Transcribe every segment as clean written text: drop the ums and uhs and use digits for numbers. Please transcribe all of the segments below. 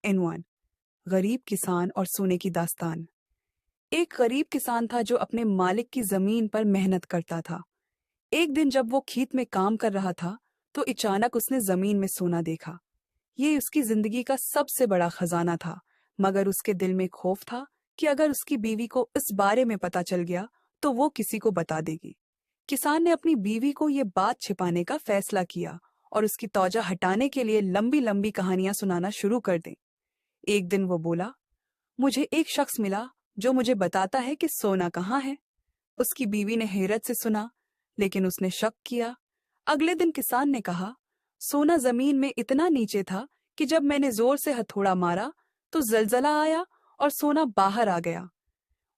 عنوان: غریب کسان اور سونے کی داستان۔ ایک غریب کسان تھا جو اپنے مالک کی زمین پر محنت کرتا تھا۔ ایک دن جب وہ کھیت میں کام کر رہا تھا تو اچانک اس نے زمین میں سونا دیکھا۔ یہ اس کی زندگی کا سب سے بڑا خزانہ تھا، مگر اس کے دل میں خوف تھا کہ اگر اس کی بیوی کو اس بارے میں پتہ چل گیا تو وہ کسی کو بتا دے گی۔ کسان نے اپنی بیوی کو یہ بات چھپانے کا فیصلہ کیا اور اس کی توجہ ہٹانے کے لیے لمبی لمبی کہانیاں سنانا شروع کر دیں۔ ایک دن وہ بولا، مجھے ایک شخص ملا جو مجھے بتاتا ہے کہ سونا کہاں ہے۔ اس کی بیوی نے حیرت سے سنا، لیکن اس نے شک کیا۔ اگلے دن کسان نے کہا، سونا زمین میں اتنا نیچے تھا کہ جب میں نے زور سے ہتھوڑا مارا تو زلزلہ آیا اور سونا باہر آ گیا۔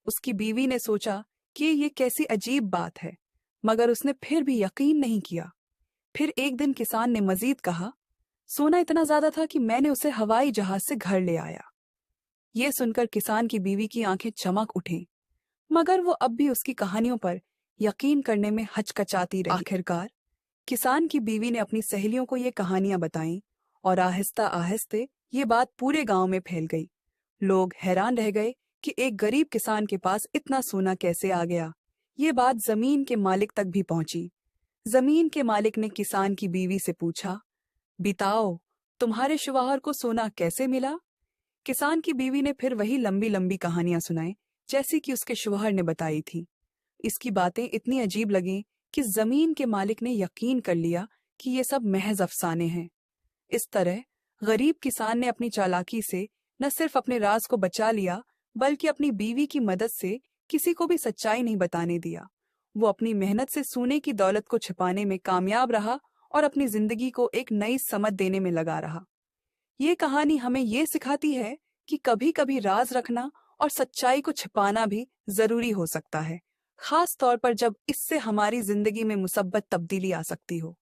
اس کی بیوی نے سوچا کہ یہ کیسی عجیب بات ہے، مگر اس نے پھر بھی یقین نہیں کیا۔ پھر ایک دن کسان نے مزید کہا، سونا اتنا زیادہ تھا کہ میں نے اسے ہوائی جہاز سے گھر لے آیا۔ یہ سن کر کسان کی بیوی کی آنکھیں چمک اٹھیں، مگر وہ اب بھی اس کی کہانیوں پر یقین کرنے میں ہچکچاتی رہی۔ آخرکار کسان کی بیوی نے اپنی سہیلیوں کو یہ کہانیاں بتائیں اور آہستہ آہستہ یہ بات پورے گاؤں میں پھیل گئی۔ لوگ حیران رہ گئے کہ ایک غریب کسان کے پاس اتنا سونا کیسے آ گیا۔ یہ بات زمین کے مالک تک بھی پہنچی۔ زمین کے مالک نے کسان کی بیوی سے پوچھا، بتاؤ تمہارے شوہر کو سونا کیسے ملا؟ کسان کی بیوی نے پھر وہی لمبی لمبی کہانیاں سنائیں جیسی کہ اس کے شوہر نے بتائی تھی۔ اس کی باتیں اتنی عجیب لگیں کہ زمین کے مالک نے یقین کر لیا کہ یہ سب محض افسانے ہیں۔ اس طرح غریب کسان نے اپنی چالاکی سے نہ صرف اپنے راز کو بچا لیا بلکہ اپنی بیوی کی مدد سے کسی کو بھی سچائی نہیں بتانے دیا۔ وہ اپنی محنت سے سونے کی دولت کو چھپانے میں کامیاب رہا اور اپنی زندگی کو ایک نئی سمت دینے میں لگا رہا۔ یہ کہانی ہمیں یہ سکھاتی ہے کہ کبھی کبھی راز رکھنا اور سچائی کو چھپانا بھی ضروری ہو سکتا ہے، خاص طور پر جب اس سے ہماری زندگی میں مثبت تبدیلی آ سکتی ہو۔